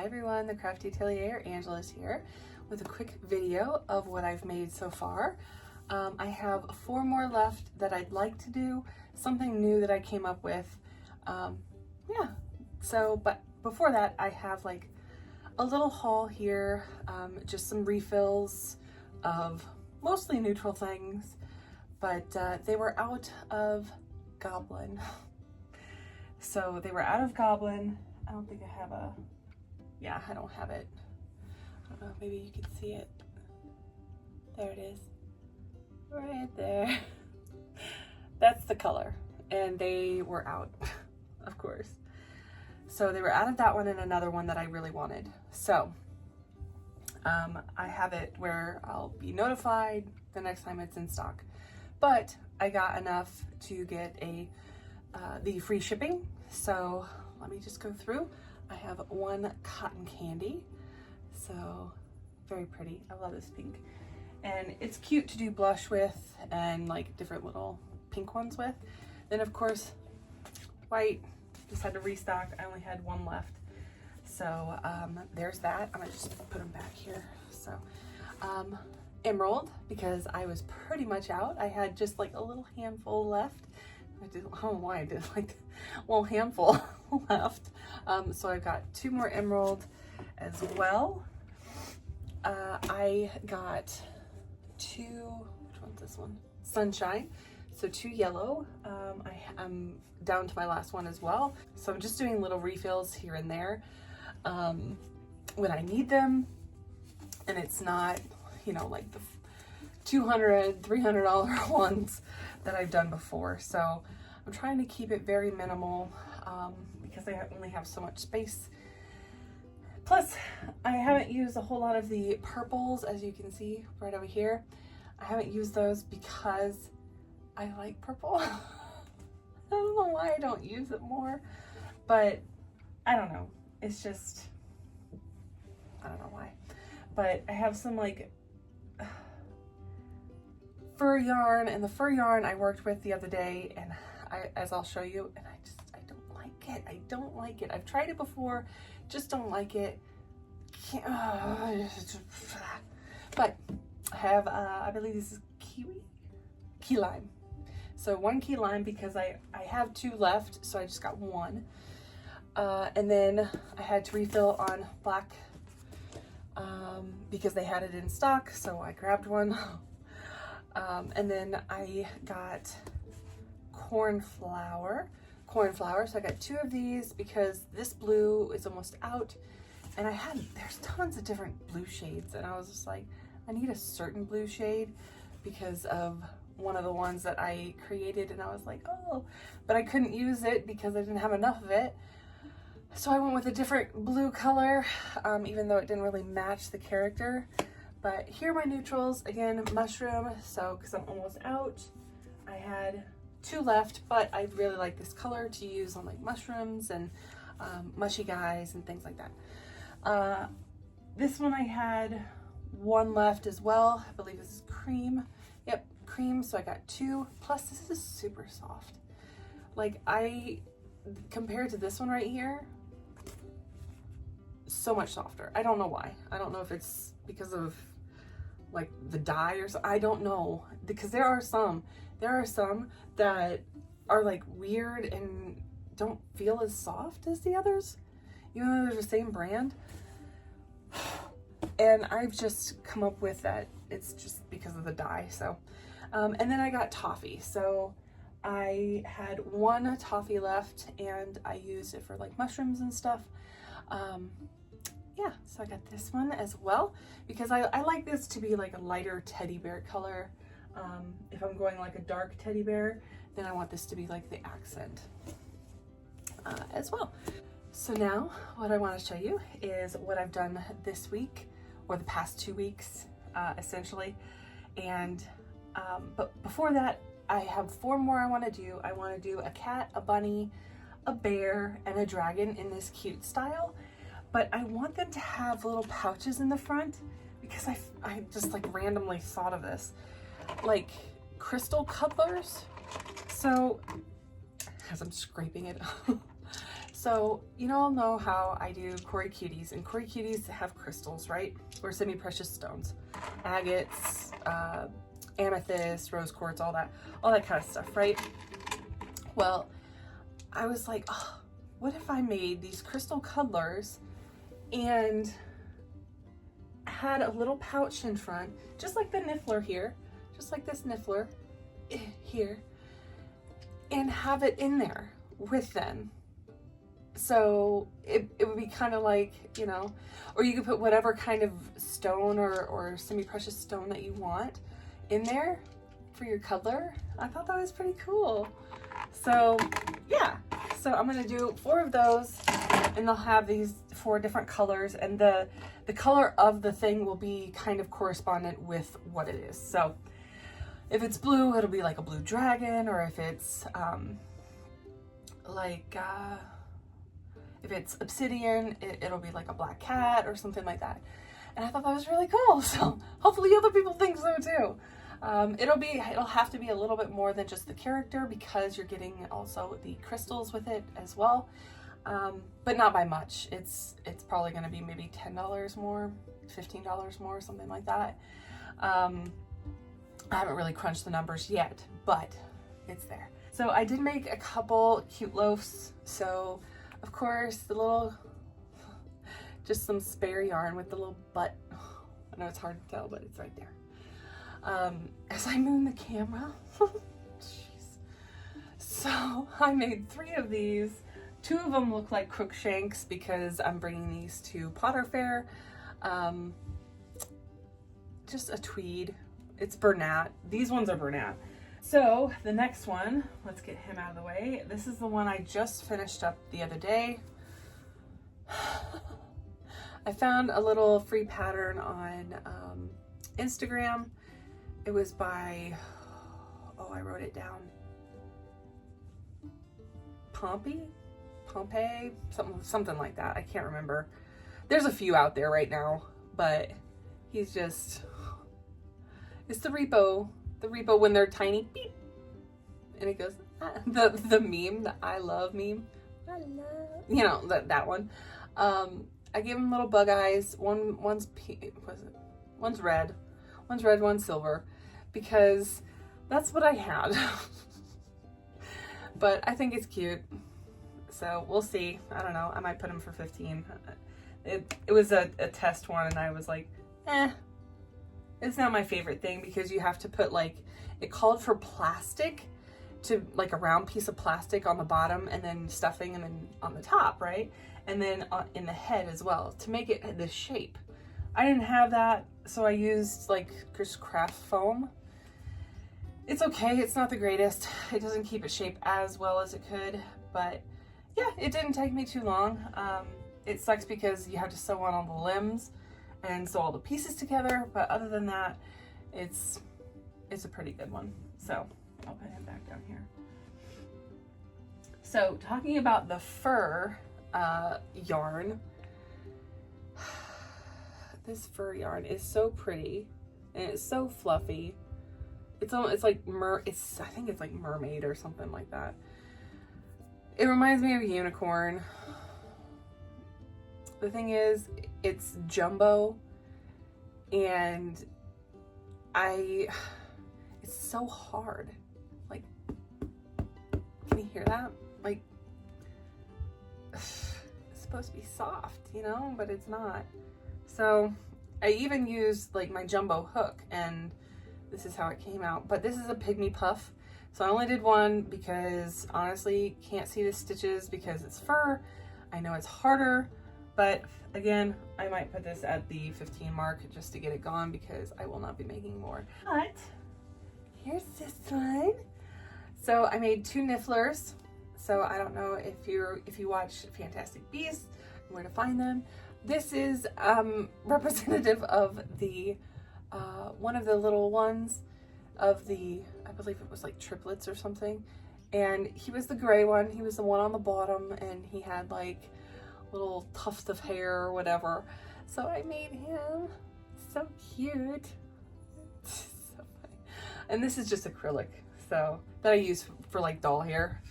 everyone, the Crafty Atelier, Angela's here with a quick video of what I've made so far. I have 4 more left that I'd like to do, something new that I came up with. Yeah, so, but before that, I have like a little haul here, just some refills of mostly neutral things, but they were out of Goblin. So they were out of Goblin. I don't think I have a, yeah, I don't have it. I don't know, maybe you can see it. There it is, right there. That's the color, and they were out, of course. So they were out of that one and another one that I really wanted. So I have it where I'll be notified the next time it's in stock. But I got enough to get the free shipping. So let me just go through. I have one cotton candy. So very pretty. I love this pink. And it's cute to do blush with and like different little pink ones with. Then of course, white. Just had to restock. I only had one left. So there's that. I'm gonna just put them back here. So emerald, because I was pretty much out. I had just like a little handful left. I don't know why I did like a little handful left. So I got 2 more emerald as well. I got 2, which one's this one? Sunshine. So 2 yellow. I'm down to my last one as well. So I'm just doing little refills here and there when I need them. And it's not, you know, like the $200, $300 ones that I've done before. So I'm trying to keep it very minimal because I only have so much space. Plus, I haven't used a whole lot of the purples, as you can see right over here. I haven't used those because I like purple. I don't know why I don't use it more, but I don't know. It's just, I don't know why. But I have some like fur yarn, and the fur yarn I worked with the other day, and as I'll show you, and I don't like it. I don't like it. I've tried it before, just don't like it. But I have, I believe this is key lime. So 1 key lime, because I have 2 left, so I just got 1. And then I had to refill on black because they had it in stock, so I grabbed 1. And then I got corn flour. So I got 2 of these because this blue is almost out, and there's tons of different blue shades, and I was just like, I need a certain blue shade because of one of the ones that I created, and I was like, oh, but I couldn't use it because I didn't have enough of it. So I went with a different blue color, even though it didn't really match the character. But here are my neutrals. Again, mushroom, so because I'm almost out. I had 2 left, but I really like this color to use on like mushrooms and mushy guys and things like that. This one I had 1 left as well. I believe this is cream. Yep, cream, so I got 2. Plus this is super soft. Like compared to this one right here, so much softer. I don't know why. I don't know if it's because of like the dye or so. I don't know, because there are some that are like weird and don't feel as soft as the others, even though they're the same brand. And I've just come up with that it's just because of the dye. So and then I got toffee. So I had 1 toffee left, and I used it for like mushrooms and stuff. Yeah, so I got this one as well because I like this to be like a lighter teddy bear color. If I'm going like a dark teddy bear, then I want this to be like the accent as well. So now what I want to show you is what I've done this week, or the past 2 weeks, essentially. And but before that, I have 4 more I want to do. I want to do a cat, a bunny, a bear, and a dragon in this cute style. But I want them to have little pouches in the front because I just like randomly thought of this. Like crystal cutlers. So, as I'm scraping it, So you all know how I do Cory Cuties, and Cory Cuties have crystals, right? Or semi-precious stones, agates, amethyst, rose quartz, all that kind of stuff, right? Well, I was like, oh, what if I made these crystal cuddlers and had a little pouch in front, just like the niffler here, just like this niffler here, and have it in there with them. So it would be kind of like, you know, or you could put whatever kind of stone or semi-precious stone that you want in there for your cuddler. I thought that was pretty cool. So yeah, so I'm gonna do 4 of those, and they'll have these 4 different colors, and the color of the thing will be kind of correspondent with what it is. So if it's blue, it'll be like a blue dragon, or if it's if it's obsidian, it'll be like a black cat or something like that. And I thought that was really cool. So hopefully other people think so too. It'll have to be a little bit more than just the character, because you're getting also the crystals with it as well. But not by much. It's probably going to be maybe $10 more, $15 more, something like that. I haven't really crunched the numbers yet, but it's there. So I did make a couple cute loaves. So of course the little, just some spare yarn with the little butt. I know it's hard to tell, but it's right there. As I moon the camera, jeez. So I made 3 of these. 2 of them look like Crookshanks because I'm bringing these to Potter Fair. Just a tweed. It's Bernat. These ones are Bernat. So the next one, let's get him out of the way. This is the one I just finished up the other day. I found a little free pattern on Instagram. It was by, oh, I wrote it down. Pompey, something like that. I can't remember. There's a few out there right now, but he's just, it's the repo when they're tiny, beep, and it goes, ah, the meme, the I love meme, I love, you know, that one. I gave him little bug eyes. One's red, one's silver, because that's what I had. But I think it's cute, so we'll see. I don't know, I might put him for 15. It was a test one, and I was like, it's not my favorite thing, because you have to put, like, it called for plastic, to like a round piece of plastic on the bottom, and then stuffing, and then on the top, right? And then in the head as well, to make it this shape. I didn't have that, so I used like just craft foam. It's okay, it's not the greatest. It doesn't keep its shape as well as it could, but yeah, it didn't take me too long. It sucks because you have to sew on all the limbs and sew all the pieces together, but other than that, it's a pretty good one. So I'll put him back down here. So talking about the fur yarn, this fur yarn is so pretty, and it's so fluffy. It's like I think it's like mermaid or something like that. It reminds me of a unicorn. The thing is, it's jumbo, and it's so hard. Like, can you hear that? Like, it's supposed to be soft, you know, but it's not. So I even used like my jumbo hook, and this is how it came out. But this is a pygmy puff, so I only did one because honestly can't see the stitches because it's fur. I know it's harder, but again, I might put this at the 15 mark just to get it gone, because I will not be making more. But here's this one. So I made 2 nifflers. So I don't know if you watch Fantastic Beasts, where to find them. This is representative of the one of the little ones of the, I believe it was like triplets or something. And he was the gray one. He was the one on the bottom, and he had like little tufts of hair or whatever. So I made him. So cute. So funny. And this is just acrylic, so that I use for like doll hair.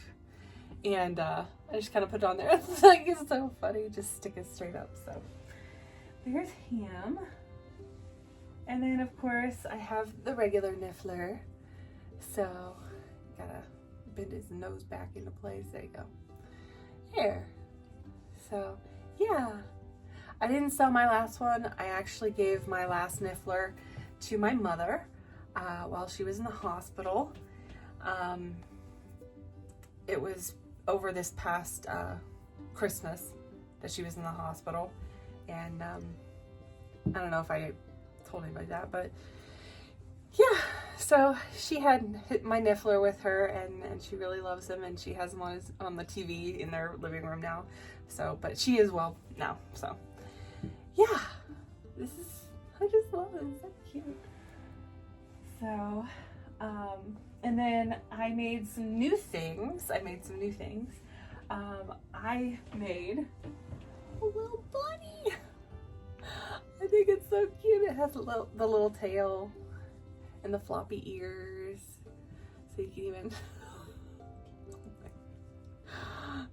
and I just kind of put it on there. It's like, it's so funny, just stick it straight up. So there's him. And then of course I have the regular Niffler. So gotta bend his nose back into place. There you go. Here. So yeah, I didn't sell my last one. I actually gave my last Niffler to my mother while she was in the hospital. It was over this past Christmas that she was in the hospital, and I don't know if I told anybody that, but yeah, so she had hit my Niffler with her, and she really loves him, and she has him on the TV in their living room now. So, but she is well now. So yeah, I just love it. It's so cute. So and then I made some new things. I made a little bunny. I think it's so cute. It has the little tail and the floppy ears, so you can even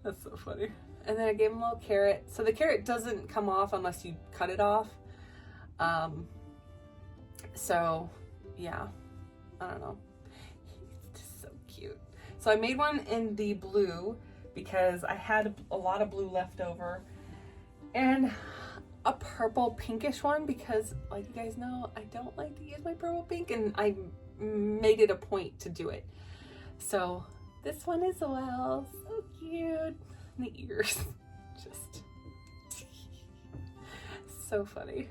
that's so funny. And then I gave him a little carrot. So the carrot doesn't come off unless you cut it off. So yeah, I don't know. He's just so cute. So I made one in the blue because I had a lot of blue left over, and a purple pinkish one because, like you guys know, I don't like to use my purple pink, and I made it a point to do it. So this one as well, so cute. And the ears, just so funny.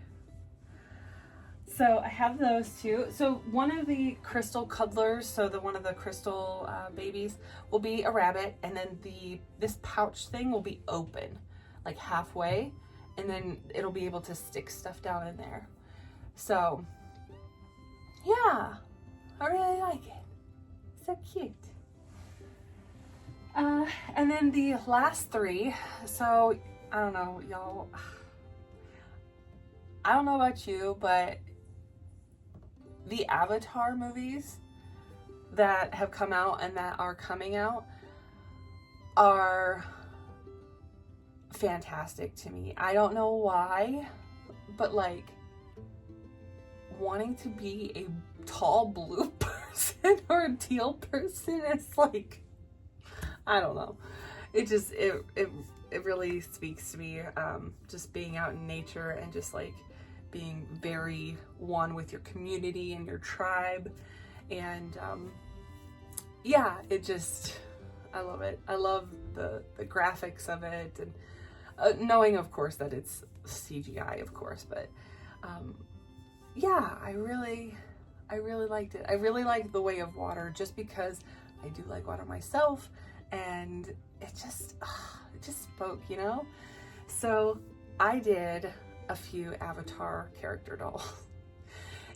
So I have those two. So one of the crystal cuddlers, so one of the crystal babies will be a rabbit, and then this pouch thing will be open, like halfway, and then it'll be able to stick stuff down in there. So yeah, I really like it. So cute. And then the last three, so I don't know, y'all, I don't know about you, but the Avatar movies that have come out and that are coming out are fantastic to me. I don't know why, but like wanting to be a tall blue person or a teal person is like, I don't know. It just, it really speaks to me, just being out in nature and just like being very one with your community and your tribe. And yeah, it just, I love it. I love the graphics of it, and knowing of course that it's CGI, of course, but yeah, I really liked it. I really liked the Way of Water just because I do like water myself, and it just spoke, you know? So I did a few Avatar character dolls.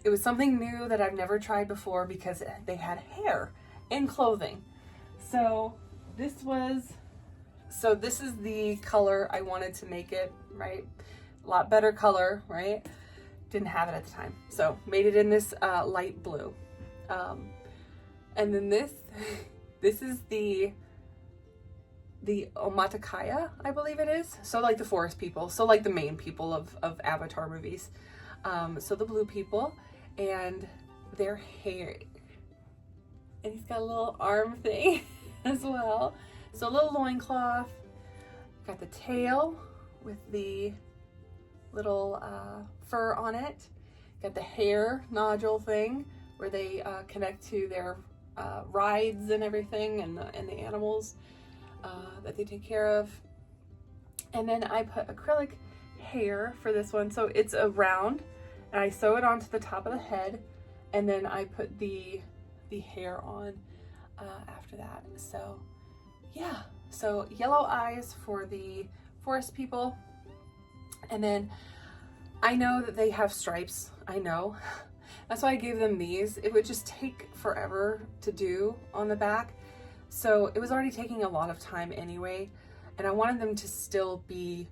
It was something new that I've never tried before because they had hair and clothing. So this is the color I wanted to make it, right? A lot better color, right? Didn't have it at the time. So made it in this light blue. And then this is the Omatakaya, I believe it is. So like the forest people. So like the main people of Avatar movies. So the blue people and their hair. And he's got a little arm thing as well. So a little loincloth. Got the tail with the little fur on it. Got the hair nodule thing where they connect to their rides and everything, and the animals that they take care of. And then I put acrylic hair for this one. So it's a round, and I sew it onto the top of the head, and then I put the hair on after that. So yeah, so yellow eyes for the forest people. And then I know that they have stripes, I know. That's why I gave them these. It would just take forever to do on the back. So it was already taking a lot of time anyway. And I wanted them to still be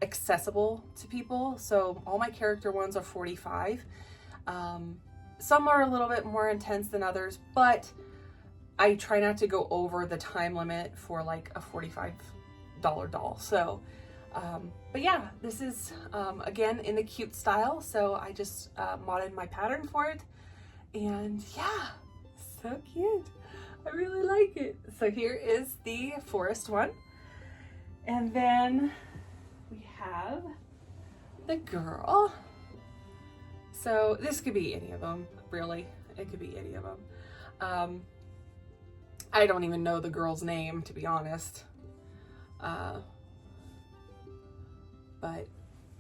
accessible to people. So all my character ones are 45. Some are a little bit more intense than others, but I try not to go over the time limit for like a $45 doll. So, but yeah, this is, again, in the cute style. So I just modded my pattern for it, and yeah, so cute. I really like it. So here is the forest one. And then we have the girl. So this could be any of them, really. It could be any of them. I don't even know the girl's name, to be honest. But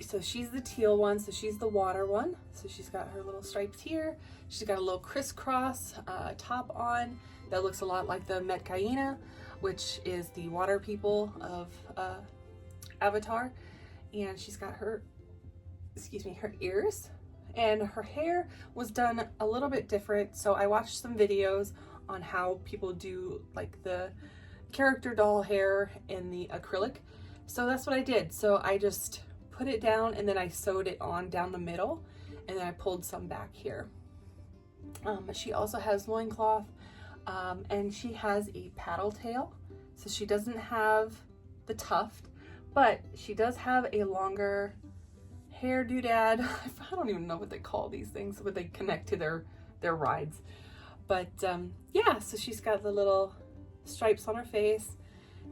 so she's the teal one, so she's the water one. So she's got her little stripes here. She's got a little crisscross top on that looks a lot like the Metcaina, which is the water people of Avatar. And she's got her, her ears. And her hair was done a little bit different. So I watched some videos on how people do like the character doll hair in the acrylic. So that's what I did. So I just put it down and then I sewed it on down the middle, and then I pulled some back here. She also has loincloth, and she has a paddle tail. So she doesn't have the tuft, but she does have a longer hair doodad. I don't even know what they call these things, but they connect to their rides. But yeah, so she's got the little stripes on her face,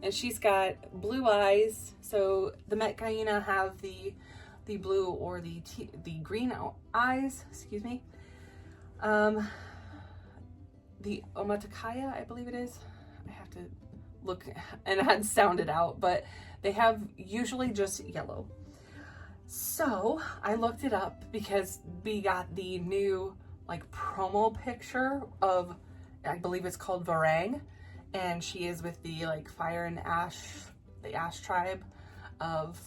and she's got blue eyes. So the Metcaina have the blue or the green eyes, excuse me. The Omatakaya, I believe it is. I have to look, and I had sounded out, but they have usually just yellow. So I looked it up because we got the new like promo picture of, I believe it's called Varang, and she is with the like fire and ash, the ash tribe of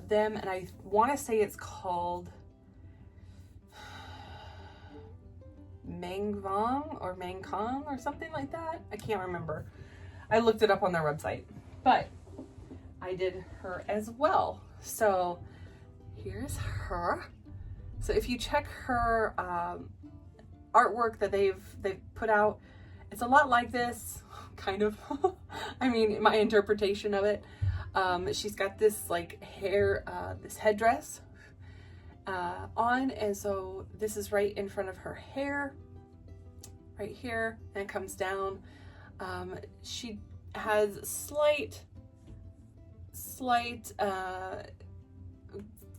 them, and I want to say it's called Mangvang or Mangkong or something like that. I can't remember. I looked it up on their website, but I did her as well. So here's her. So if you check her artwork that they've put out, it's a lot like this, kind of. I mean, my interpretation of it. She's got this like hair, this headdress on, and so this is right in front of her hair, right here, and it comes down. She has slight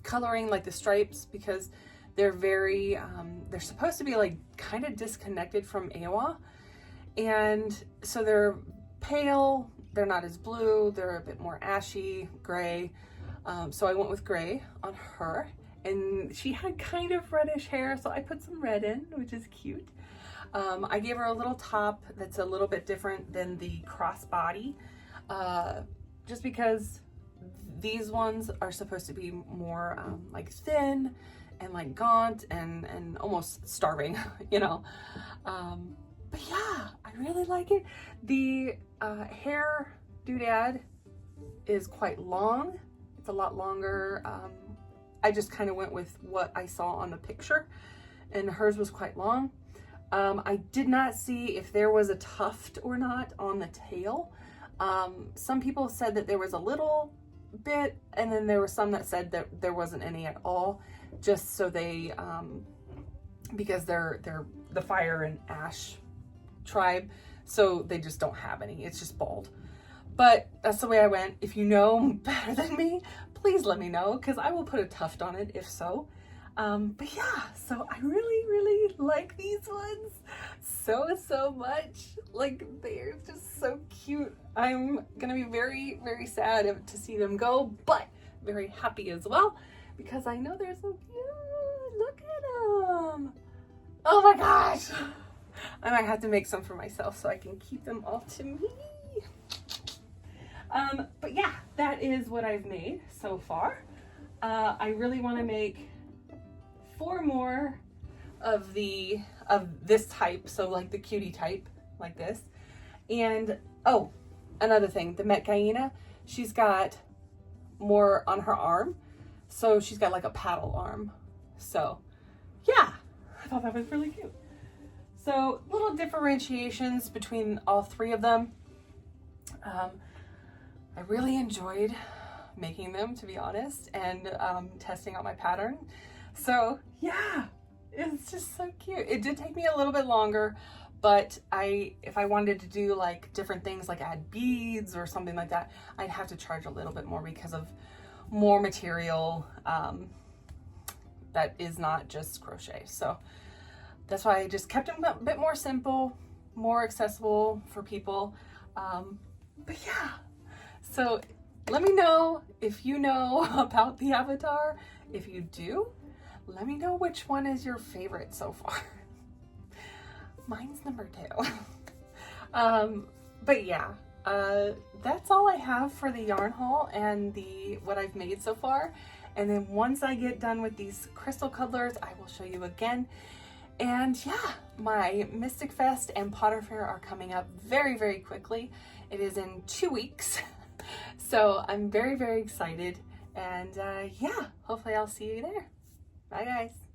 coloring, like the stripes, because they're very they're supposed to be like kind of disconnected from Awa, and so they're pale, they're not as blue, they're a bit more ashy gray. So I went with gray on her, and she had kind of reddish hair, so I put some red in, which is cute. I gave her a little top that's a little bit different than the crossbody, just because these ones are supposed to be more like thin and like gaunt and almost starving, you know. But yeah, I really like it. The hair doodad is quite long. It's a lot longer. I just kind of went with what I saw on the picture, and hers was quite long. I did not see if there was a tuft or not on the tail. Some people said that there was a little bit, and then there were some that said that there wasn't any at all, just so they because they're the fire and ash tribe, so they just don't have any. It's just bald. But that's the way I went. If you know better than me, please let me know, because I will put a tuft on it if so. But yeah, so I really like these ones so much. Like, they're just so cute. I'm gonna be very sad to see them go, but very happy as well, because I know they're so cute. Look at them. Oh my gosh. I might have to make some for myself so I can keep them all to me. But yeah, that is what I've made so far. I really want to make 4 more of this type, so like the cutie type, like this. And oh, another thing, the Metcaina, she's got more on her arm, so she's got like a paddle arm. So yeah, I thought that was really cute. So little differentiations between all three of them. I really enjoyed making them, to be honest, and testing out my pattern. So yeah, it's just so cute. It did take me a little bit longer, but if I wanted to do like different things, like add beads or something like that, I'd have to charge a little bit more because of more material that is not just crochet. So that's why I just kept them a bit more simple, more accessible for people. But yeah, so let me know if you know about the avatar. If you do, let me know which one is your favorite so far. Mine's number 2. But yeah, that's all I have for the yarn haul and what I've made so far. And then once I get done with these crystal cuddlers, I will show you again. And yeah, my Mystic Fest and Potter Fair are coming up very, very quickly. It is in 2 weeks. So I'm very, very excited. And yeah, hopefully I'll see you there. Bye guys.